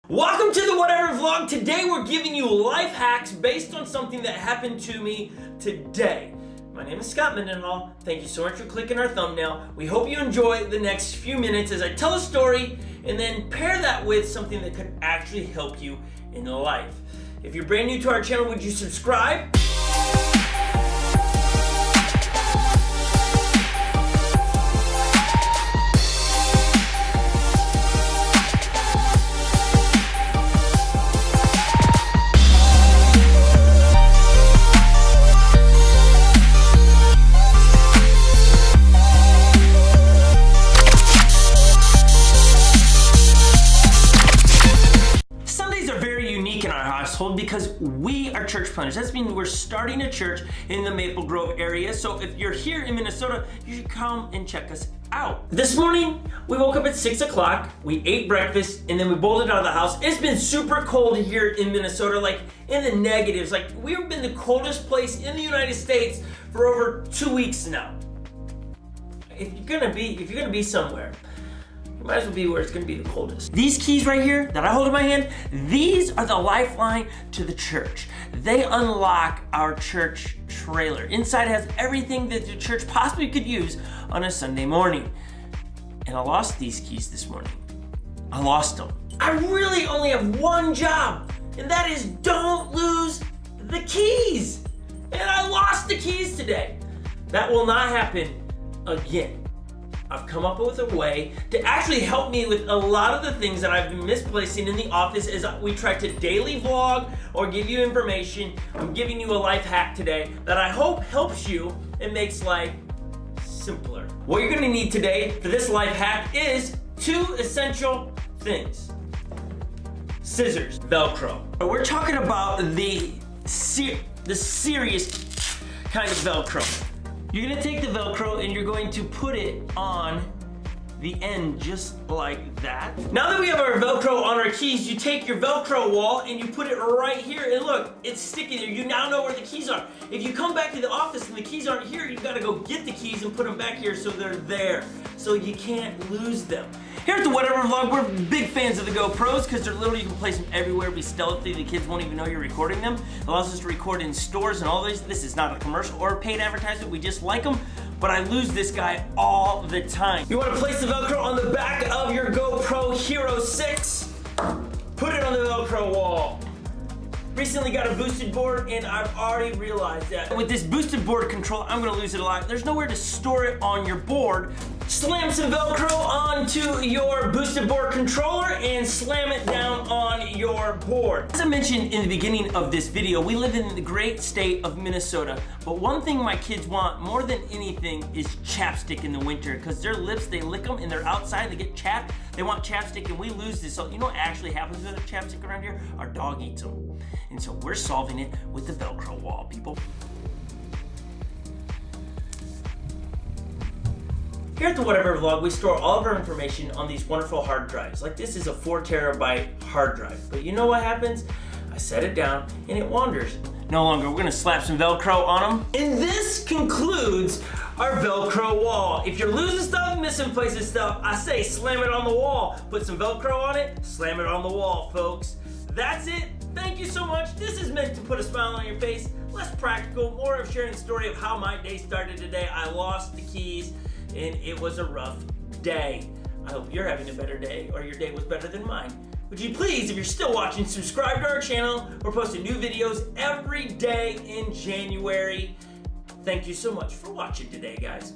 Welcome to the Whatever Vlog. Today we're giving you life hacks based on something that happened to me today. My name is Scott Mendenhall. Thank you so much for clicking our thumbnail. We hope you enjoy the next few minutes as I tell a story and then pair that with something that could actually help you in life. If you're brand new to our channel, would you subscribe? Because we are church planners. That means we're starting a church in the Maple Grove area. So if you're here in Minnesota, you should come and check us out. This morning, we woke up at 6 o'clock, we ate breakfast, and then we bolted out of the house. It's been super cold here in Minnesota, like in the negatives. Like we've been the coldest place in the United States for over 2 weeks now. If you're gonna be somewhere, you might as well be where it's gonna be the coldest. These keys right here that I hold in my hand, these are the lifeline to the church. They unlock our church trailer. Inside has everything that the church possibly could use on a Sunday morning. And I lost these keys this morning. I lost them. I really only have one job, and that is don't lose the keys. And I lost the keys today. That will not happen again. I've come up with a way to actually help me with a lot of the things that I've been misplacing in the office as we try to daily vlog or give you information. I'm giving you a life hack today that I hope helps you and makes life simpler. What you're gonna need today for this life hack is 2 essential things. Scissors, Velcro. We're talking about the serious kind of Velcro. You're gonna take the Velcro and you're going to put it on the end just like that. Now that we have our Velcro on our keys, you take your Velcro wall and you put it right here, and look, it's sticky there. You now know where the keys are. If you come back to the office and the keys aren't here, you've gotta go get the keys and put them back here so they're there, so you can't lose them. Here at the Whatever Vlog, we're big fans of the GoPros because they're literally, you can place them everywhere, be stealthy, the kids won't even know you're recording them. It allows us to record in stores and all these. This is not a commercial or a paid advertisement, we just like them, but I lose this guy all the time. You want to place the Velcro on the back of your GoPro Hero 6, put it on the Velcro wall. Recently got a boosted board and I've already realized that with this boosted board control, I'm gonna lose it a lot. There's nowhere to store it on your board. Slam some Velcro onto your boosted board controller and slam it down on your board. As I mentioned in the beginning of this video, we live in the great state of Minnesota, but one thing my kids want more than anything is chapstick in the winter, because their lips, they lick them and they're outside, they get chapped, they want chapstick, and we lose this. So you know what actually happens with the chapstick around here? Our dog eats them. And so we're solving it with the Velcro wall, people. Here at the Whatever Vlog, we store all of our information on these wonderful hard drives. Like this is a 4 terabyte hard drive. But you know what happens? I set it down and it wanders. No longer. We're gonna slap some Velcro on them. And this concludes our Velcro wall. If you're losing stuff, missing places stuff, I say slam it on the wall. Put some Velcro on it, slam it on the wall, folks. That's it. Thank you so much. This is meant to put a smile on your face. Less practical, more of sharing the story of how my day started today. I lost the keys and it was a rough day. I hope you're having a better day or your day was better than mine. Would you please, if you're still watching, subscribe to our channel. We're posting new videos every day in January. Thank you so much for watching today, guys.